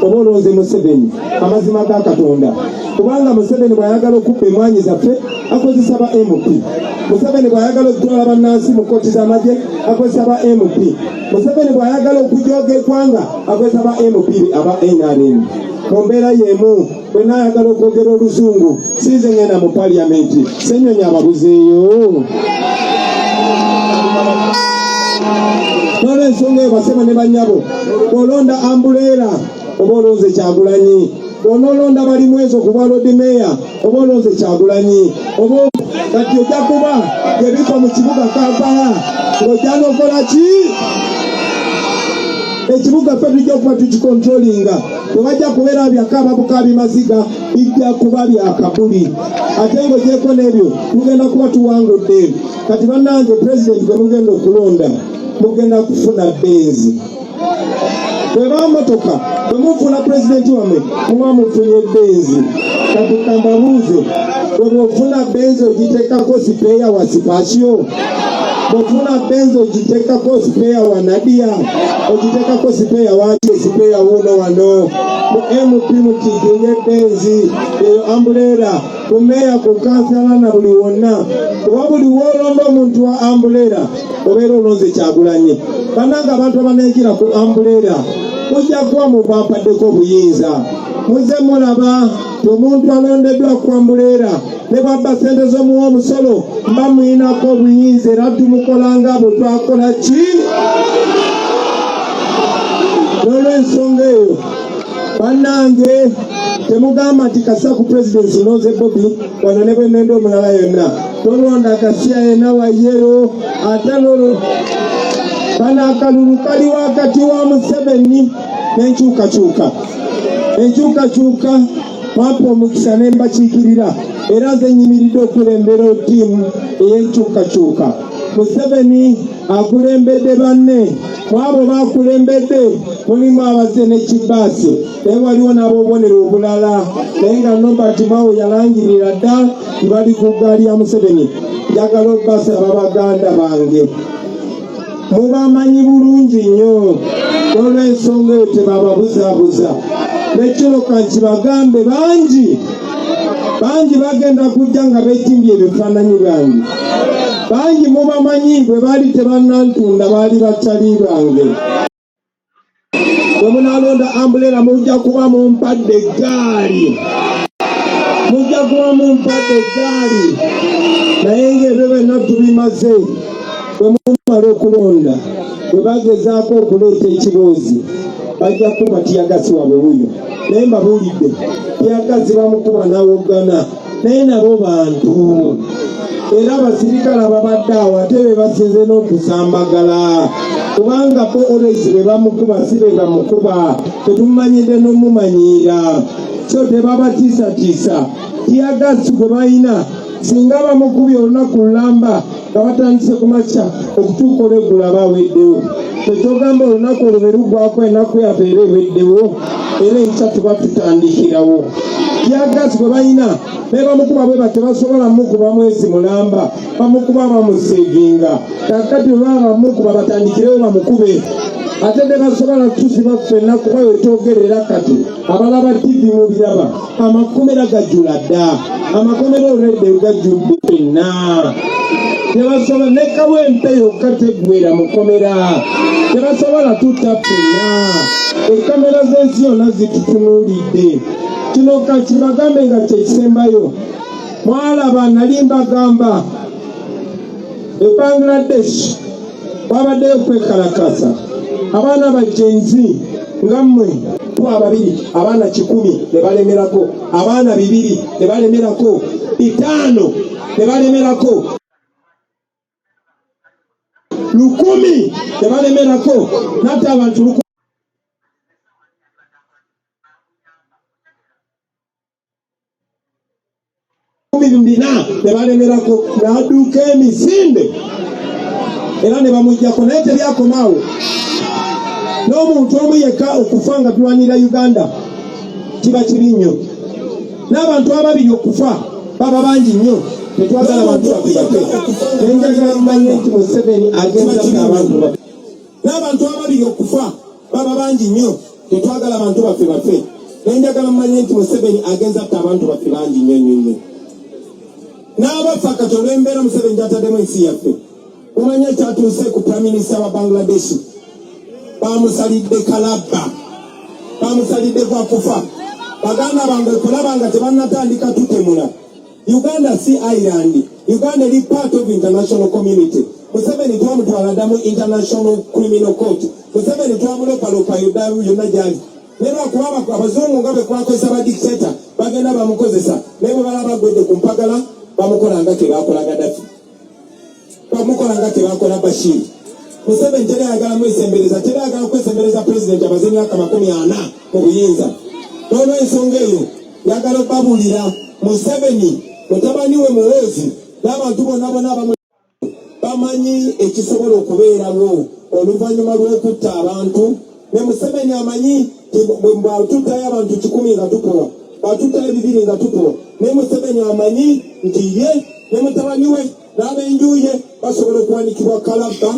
oba olonze Museveni, amazima ga Katonda. Kubanga Museveni bw'ayagala okubba emwanyi zaffe akozesa ba MP. Museveni bw'ayagala okutwala bannansi mu kkooti z'amagye akozesa ba MP. Museveni bw'ayagala okujooga eggwanga akozesa ba MP aba NRM. Mu mbeera y'emu bwe naayagala okwogera Oluzungu sinze ngenda mu paliyamenti senyonya ababuzeeyo. N'olw'ensonga eyo basema ne bannyabo, bw'olonda ambuleera oba olonze Kyagulanyi. Bw'onoolonda bali mwezi okuba Lord Mayor oba olonze Kyagulanyi. Oba kati ojja kuba ebifa mu kibuga Kampala ng'ojja n'okola ki? Ekibuga ffe tujja kuba tukikontrolinga. Tebajja kubeera byakababuka bimaziga, bijja kuba byakabuli. Ate ng'ogyeko n'ebyo tugenda kuba tuwangudde. Kati bannange pulezidenti gwe mugenda okulonda mugenda kufuna benzi. Bweba motoka bwe mufuna pulezidenti wammwe muba mufunye benzi. Kati kambabuuze, bwe bw'ofuna benzi ogiteekako sipeeya wa Sipasyo? Bw'ofuna benzi ogiteekako sipeeya wa Nadia? Ogiteekako sipeeya waki? Sipeeya wuno wano. Mu MP mukiginge benzi eyo ambuleera ku meeya, ku kansala na buli wonna. Kuba buli w'olonda omuntu wa ambuleera obeera olonze Kyagulanyi. Bannange abantu abaneekira ku ambuleera mujja kuba mubaampaddeko obuyinza. Muze mulaba omuntu alondeddwa ku ambuleera ne bwabba ssente z'omuwa omusolo mba muyinako obuyinza era tumukolanga bwe twakola ki? N'olw'ensonga eyo bannange temugamba nti kasa ku pulezidenti noze Bobi wano ne bwe nnenda omulala yonna tolonda Kasiya yenna wa yero. Ate n'olwo bano akalulu kali wakati wa Museveni n'enkyukakyuka. Enkyukakyuka mwampa omukisa ne mbakiikirira era nze nyimiridde okulembera ttiimu ey'enkyukakyuka. Museveni akulembedde banne, mwabo bakulembedde mulimu abazze ne Kibaasi naye waliwo n'ab'obubonero obulala, naye nga Norbert Mao yalangirira dda bali ku ggaali ya Museveni. Njagala obbasaba baganda bange mubamanyi bulungi nnyo, olw'ensonga eyo tebababuzaabuza. Nekiroka nkibagambe bangi bagenda kujja nga beetimbye ebifaananyi byange. Bangi mubamanyi bwe baali tebannantunda baali batali bange. Bwe munaalonda ambuleera mujja kuba mumpadde eggaali. Mujja kuba mumpadde eggaali. Naye ng'ebyo byonna tubimaze. Bwe mumala okulonda bwe bagezaako okuleeta ekiboozi bajja kuba tiyagasi waabwe wuyo. Naye mbabuulidde tiyagasi bamukuba n'awoggana, naye nabo bantu. Era abasirikale ababadde awo ate be basinze n'okusambagala, kubanga bo olwezi be bamukuba si be bamukuba, tetumumanyidde n'omumanyiira. So tebabatiisatiisa. Tiyagasi gwe balina singa bamukubye olunaku lulamba nga batandise ku makya okutuuka olw'eggulu aba aweddewo. tetugamba olunaku oluberugwako enaku yaffe era eweddewo era enkya tuba tutandikirawo. Tyagazi bwe balina ne bamukuba bwe batebasobola mukuba mwezi mulamba bamukuba bamuseeginga kakati bwe bamukuba batandikirewo bamukube ate tebasobola tusiba ffenna kuba wetwogerera kati abalaba TV mu biraba amakomera gajjula dda amakomera olwedde gajjudde ffenna tebasobola ne kawempe yokka teggwera mukomera tebasobola tutta ffenna ekamera z'ensi yonna zitutunuulidde. Kino kati bagambe nga kyekisembayo mwalaba nali mbagamba e Bangladesh wabaddeyo kwekalakasa abaana bajenzi nga mmwe twababiri abaana 100 ne balemerako abaana 2 ne balemerako 5 ne balemerako 10 ne balemerako nate abantu bina ne balemerako n'aduuka emisinde era ne bamujjako naye teryakomaawo n'omuntu omu yekka okufa nga tulwanira Uganda kiba kibi nnyo n'abantu ababiri okufa baba bangi nnyo tetwagala abantu bafe nenjagala mmanye nti Museveni agenza abantu bafe n'abantu ababiri okufa baba bangi nnyo tetwagala abantu bafe nenjagala mmanye nti Museveni agenza abantu bafe bangi nnyo n'abafa kati olw'embeera Museveni gy'ataddemu ensi yaffe. Mumanye kyatuuse ku Prime Minister wa Bangladesh bamusalidde kalabba bamusalidde kwa kufa baganda bange okulaba nga tebannatandika tutemula. Uganda si island, Uganda eri part of international community. Museveni twamutwala dda mu International Criminal Court. Museveni twamulopalopa yonna gyali ne lwakuba abazungu nga bwe kwakozesa badictator bagenda bamukozesa naye bwe balaba gwedde ku mpagala bamukola nga tebakola Gaddafi bamukola nga tebakola Bashir. Museveni terayagala mwesembereza terayagala kwesembereza president amaze emyaka 40 mu buyinza n'olw'ensonga eyo yagala babulira Museveni mutabani we muwoozi n'abantu bonna bamanyi ekisobola okubeerawo oluvannyuma lw'okutta abantu ne Museveni amanyi bwatutayo abantu 10 nga tupowa batutayo 2 nga tupowa ne Museveni amanyi nti ye ne mutabani we n'ab'enju ye basobola okuwanikibwa kalabba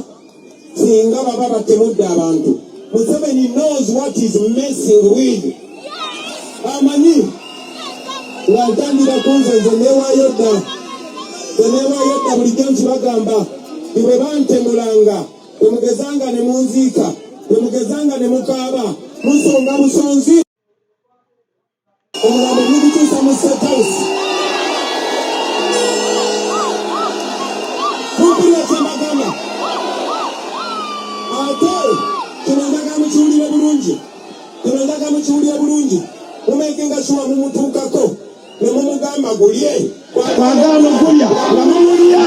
singa baba batemudde abantu. Museveni knows what is messing with. Amanyi nga ntandira kunze nze neewaayo dda bulijjo nkibagamba bwe bantemulanga temugezanga ne munziika temugezanga ne mukaaba musonga busonzi omulambo gugukyusa mu State House. Kumpulira kyembagamba ate kino njagala mukiwulire bulungi mumekenga shuwa mumutuukako ne mumugamba gulye kwagala mugulya nga mumulya.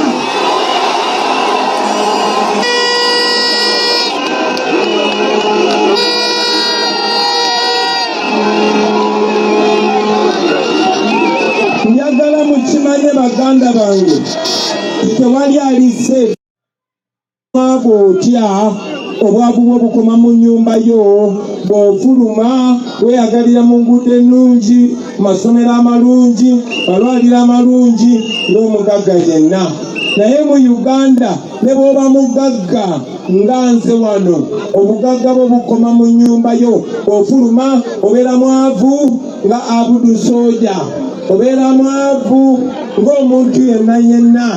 Njagala mukimanye baganda bange tewali alise bw'otya obwavu bwo bukoma mu nnyumba yo bw'ofuluma weyagalira mu nguudo ennungi masomero amalungi malwaliro amalungi n'omugagga yenna. Naye mu Uganda ne bw'oba mugagga nga nze wano obugagga bwo bukoma mu nnyumba yo ofuluma obeera mwavu nga Abudu Soja obeera mwavu ng'omuntu yenna.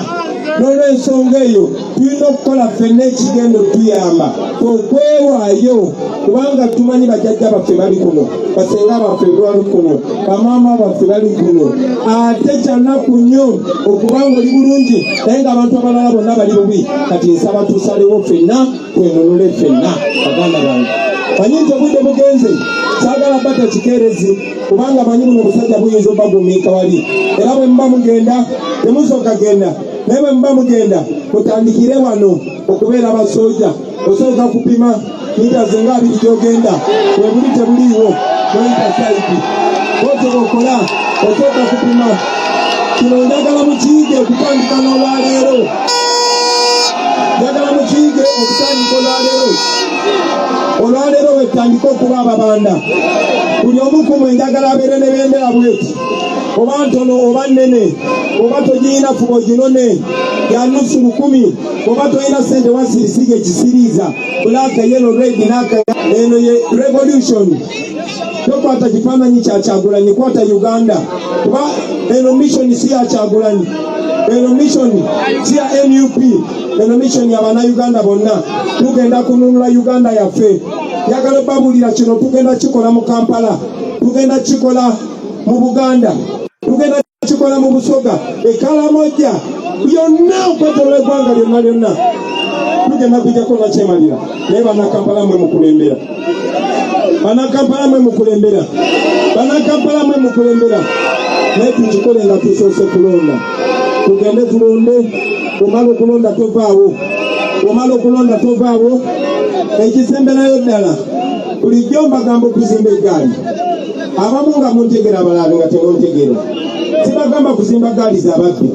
N'olw'ensonga eyo tulina okukola ffenna ekigendo tuyamba okwewaayo kubanga tumanyi bajjajja baffe bali kuno basenga baffe bali kuno bamaama baffe bali kuno ate kyanaku nnyo okubanga oli bulungi naye ng'abantu abalala bonna bali bubi kati nsaba tusalewo ffenna twenunule ffenna baganda bange. Manyi nti obudde bugenze saagala bata kikeerezi kubanga manyi buno obusajja buyinza obagumiika wali era bwe muba mugenda temusooka genda naye bwe muba mugenda mutandikire wano okubeera abasooja osooka kupima mita zenga 2 gy'ogenda bwe buli tebuliiwo noyita saiti bwotyoka okola osooka kupima. Kino njagala mukiyige okutandika n'olwaleero njagala mukiyige okutandika olwaleero etandika okuba ababanda. Buli omu ku mmwe njagala abeere ne bendera bweti, oba ntono oba nnene, oba togirina fuba ginone ya nusu 10, oba tolina ssente wasirisige ekisiriiza black yellow red naka. Eno ye revolution. Tokwata kifaananyi kya Kyagulanyi, kwata Uganda. Kuba eno mission si ya Kyagulanyi, eno mission si ya NUP, eno mission ya bannayuganda bonna. Tugenda kununula Uganda yaffe. Yagala babulira kino tugenda kikola mu Kampala, tugenda kikola mu Buganda, tugenda kikola mu Busoga, Karamoja, byonna okwetola eggwanga lyonna. Tugenda kujjako nakyemalira naye bannakampala mwe mukulembera, bannakampala mwe mukulembera, bannakampala mwe mukulembera. Naye tukikole nga tusoose kulonda. Tugende tulonde, omala okulonda tovaawo, omala okulonda tovaawo. Ekisemberayo ddala bulijjo mbagamba okuzimba eggaali. Abamu nga muntegera, abalala nga temuntegera. Sibagamba kuzimba gaali z'ababbi,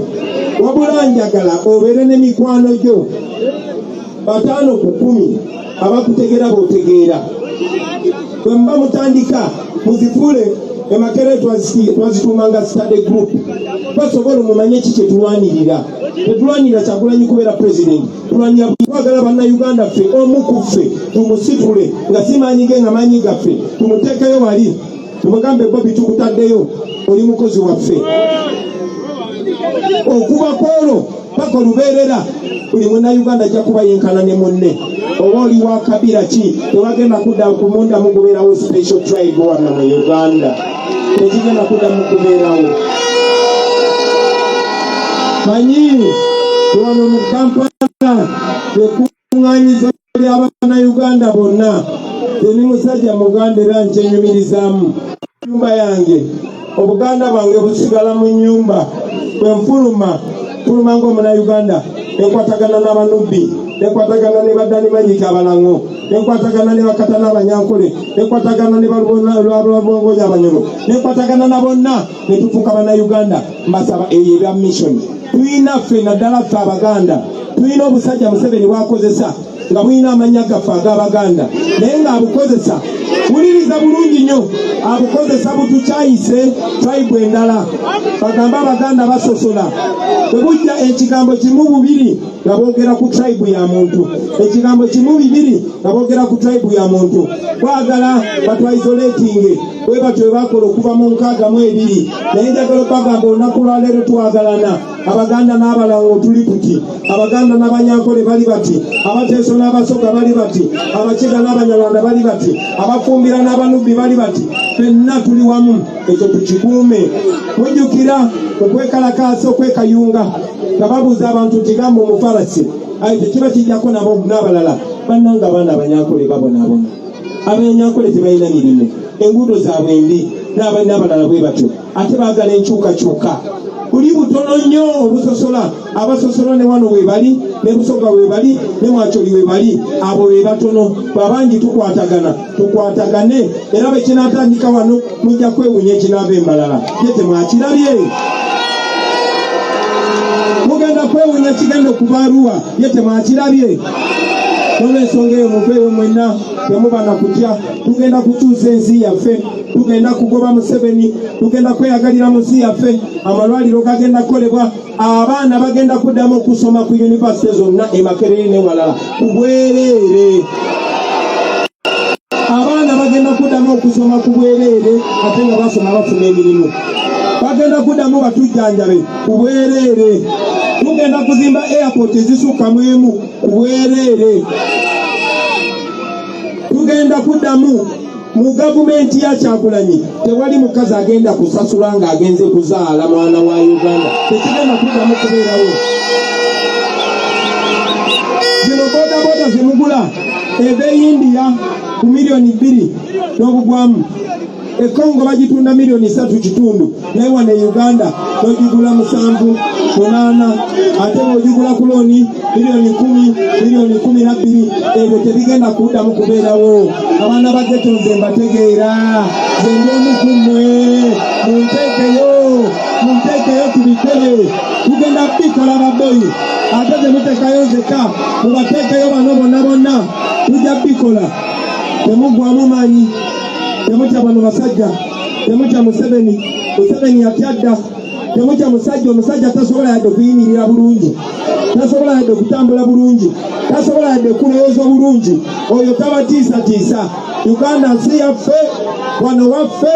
wabula njagala obeere n'emikwano gyo 5 ku 10 abakutegera b'otegeera. Bwe muba mutandika muzifuule Emakere twazitumanga study group, basobola mumanye ki kye tulwanirira. Tetulwanira Kyagulanyi kubeera president, tulwanira kwagala bannayuganda ffe omu ku ffe tumusitule nga si maanyi ge nga maanyi gaffe, tumuteekeyo wali tumugambe Bobi tukutaddeyo, oli mukozi waffe. Okuba kwolwo paka olubeerera buli munnayuganda ajja kuba yenkana ne munne. Oba oli wa kabira ki, tewagenda kudda kumunda mugubeerawo special tribe wano mu Uganda, tekigenda kudda mukubeerawo. Manyi wano mu Kampala ekuŋŋaanyizo ly'Abannayuganda bonna. Teni musajja Muganda era nkyenyumirizaamu. Nyumba yange, Obuganda bwange busigala mu nyumba. Bwe nfuluma ng'Omunnayuganda, enkwatagana n'Abanubbi, enkwatagana ne Badani Manyika Abalango, enkwatagana ne Bakatana Abanyankole, enkwatagana ne Balwabongoja Abanyoro, enkwatagana na bonna ne tufuuka Bannayuganda. Mbasaba eyo ebya mission. Tuyina ffe naddala ffe Abaganda, tuyina obusajja Museveni bwakozesa nga bulina amannya gaffe ag'Abaganda, naye ng'abukozesa, wuliriza bulungi nnyo, abukozesa butukyayise tribe endala. Bagamba Abaganda basosola, bwe bujja ekigambo kimu bubiri nga boogera ku tribe ya muntu, ekigambo kimu bibiri nga boogera ku tribe ya muntu. Twagala batwaisolatinge bwe batyo bakola okuva mu 62, naye njagala okubagamba olunaku lwa leero twagalana. Abaganda n'Abalango tuli tuti, Abaganda n'Abanyankole bali bati, Abateeso n'Abasoga bali bati, Abakiga n'Abanyarwanda bali bati, Abafumbira n'Abanubbi bali bati, ffenna tuli wamu. Ekyo tukikuume. Mujjukira okwekalakaasa okwekayunga nga babuuza abantu nti gamba Omufalasi ayi tekiba kijjako nabo n'abalala. Bannanga abaana Abanyankole babonaabona, Abanyankole tebalina mirimu, enguudo zaabwe mbi, n'abalala bwe batyo, ate baagala enkyukakyuka. Buli butono nnyo obusosola, abasosola ne wano we bali, ne Busoga we bali, ne Mwacholi we bali, abo be batono. Babangi tukwatagane, era bwe kinaatandika wano mujja kwewunya ekinaava embalala. Ye temwakirabye? Mugenda kwewunya kigenda okubaaluwa, ye temwakirabye? Olw'ensonga eyo muveeyo mwenna, temuba na kutya. Tugenda kukyusa ensi yaffe, tugenda kugoba Museveni, tugenda kweyagalira mu nsi yaffe. Amalwaliro gagenda kukolebwa, abaana bagenda kuddamu okusoma ku yunivasite zonna e Makerere ne walala ku bwereere. Abaana bagenda kuddamu okusoma ku bwereere ate nga basoma bafuna emirimu. Bagenda kuddamu batujjanjabe ku bwereere. Tugenda kuzimba airport ezisukka mu emu ku bwereere. Tugenda kuddamu mu gavumenti ya Kyagulanyi tewali mukazi agenda kusasula nga agenze kuzaala mwana wa Uganda. Tekigenda kuddamu kubeerawo. Zino bodaboda zimugula eb'India ku milioni 2 n'obugwamu. Ekongo bagitunda milioni 3.5, naye wano e Uganda bagigula 7, 8, ate bw'ogigula ku looni milioni 10, milioni 12. Ebyo tebigenda kuddamu kubeerawo. Abaana ba ghetto nze mbategeera, nze ndi omu ku mmwe. Munteekeyo tubikole. Tugenda bikola baboyi, ate temuteekayo nzeka, mubateekeyo bano bonna, tujja bikola. temugwamu maanyi, temutya bano basajja, temutya Museveni yatyadda, temutya omusajja tasobola yadde kuyimirira bulungi, tasobola yadde kutambula bulungi, tasobola yadde kulowooza bulungi. Oyo tabatiisatiisa. Uganda nsi yaffe, wano waffe,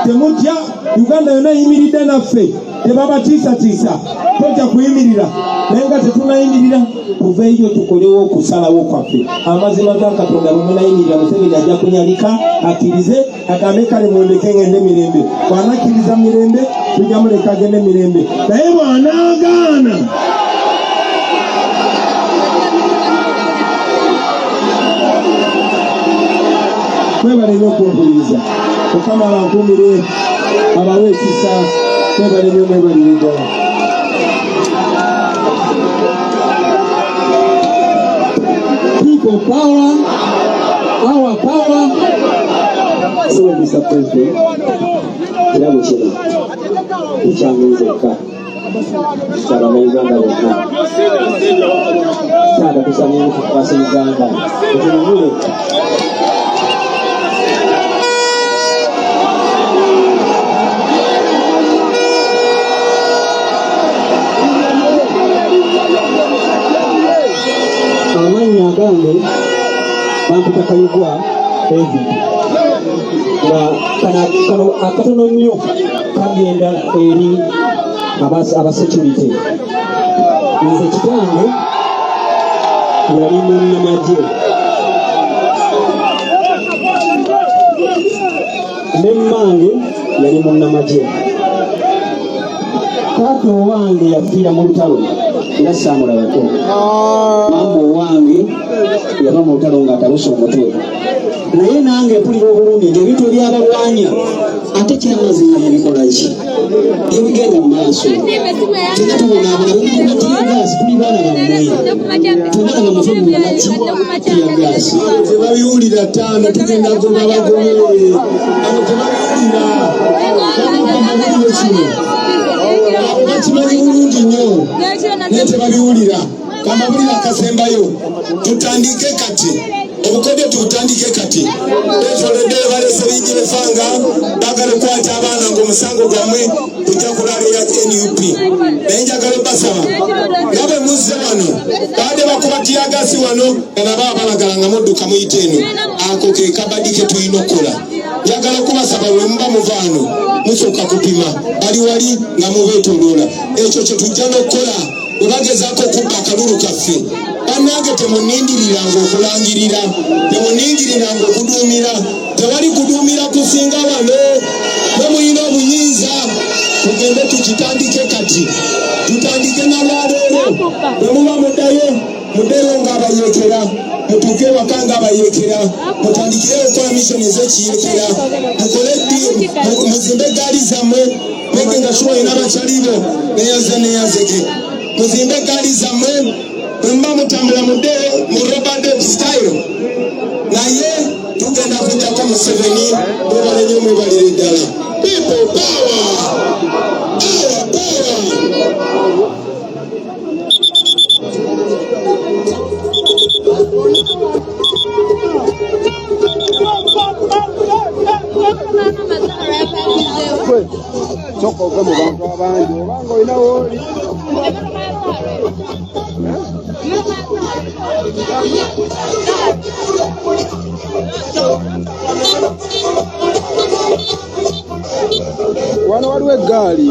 temutya. Uganda yonna yimiridde naffe, tebabatiisatiisa, tojja kuyimirira. Naye nga tetunayimirira, tuveeyo tukolewo okusalawo kwaffe. Amazima ga Katonda bwe munayimirira, Museveni ajja kunyalika, akkirize, agambe kale mundeke ngende mirembe. Bw'anakkiriza mirembe, tujja muleka agende mirembe. Naye bw'anaagaana, mwebale nnyo okumpuliriza. Mukama abankuumire, abawe ekisa. Mwebale nnyo, mwebalire ddala. People power, our power. So Mr. President, kirabo kino kikyamwezeka kyaba mu Uganda wonna. Kyaba tusanye okukwasa Uganda etunubule. Amannya agange bampita Kayugwa David, nga kano akatono nnyo kagenda eri abasecurity. Nze kitange yali munnamagye ne mmange yali munnamagye. Taata owange yafiira mu lutalo era saamulabako. Mama owange yava mu lutalo ng'atabuse omutwe. Naye nange mpulira obulungi ng'ebintu ebyabalwanya ate kyamazima ebikola ki ebigenda mu maaso. Tena tubonaabona bematiagaasi tuli baana bammwe, tubala bamuve mu tiagaasi. Tebabiwulira ttaano tugenda goba bagobe abo tebabiwulira bamukamawulire kino bakimanyi bulungi nnyo naye tebabiwulira. Kamawulire akasembayo tutandike kati, obukodyo tutandike kati. Beetoledde balese bijjire fanga bagala okukwata abaana ng'omusango gwammwe tujja kulaalira NUP. Naye njagala obbasaba nga bwe muzze wano baadde bakuba tiyagasi wano nga nabo abalagala nga mudduka muyite eno. Ako ke kabadi ke tulina okukola. Njagala okubasaba bwe muba muva wano musooka kupima bali wali nga mubeetoloola. Ekyo kye tujja n'okukola bwe bagezaako okubba akalulu kaffe. Bannange temunindiriranga okulangirira, temunindiriranga okuduumira. Tewali kuduumira kusinga wano. Bwe muyina obuyinza tugende tukitandike kati, tutandike nalwaleero. Bwe muba muddeyo ng'abayeekera, mutuuke ewaka ng'abayeekera, mutandikire okukola missoni ez'ekiyeekera, mukole muzimbe eggaali zammwe. Mege nga shuwa ina abacalibo neyanzeke muzimbe eggaali zammwe. Mba mutambula muddeyo mu Robert style, naye tugenda kujjako Museveni. Mwebale nnyo, mwebalire ddala. People power, our power. Soko ove mu bantu abangi obanga olina wooli. Wano waliwo eggaali.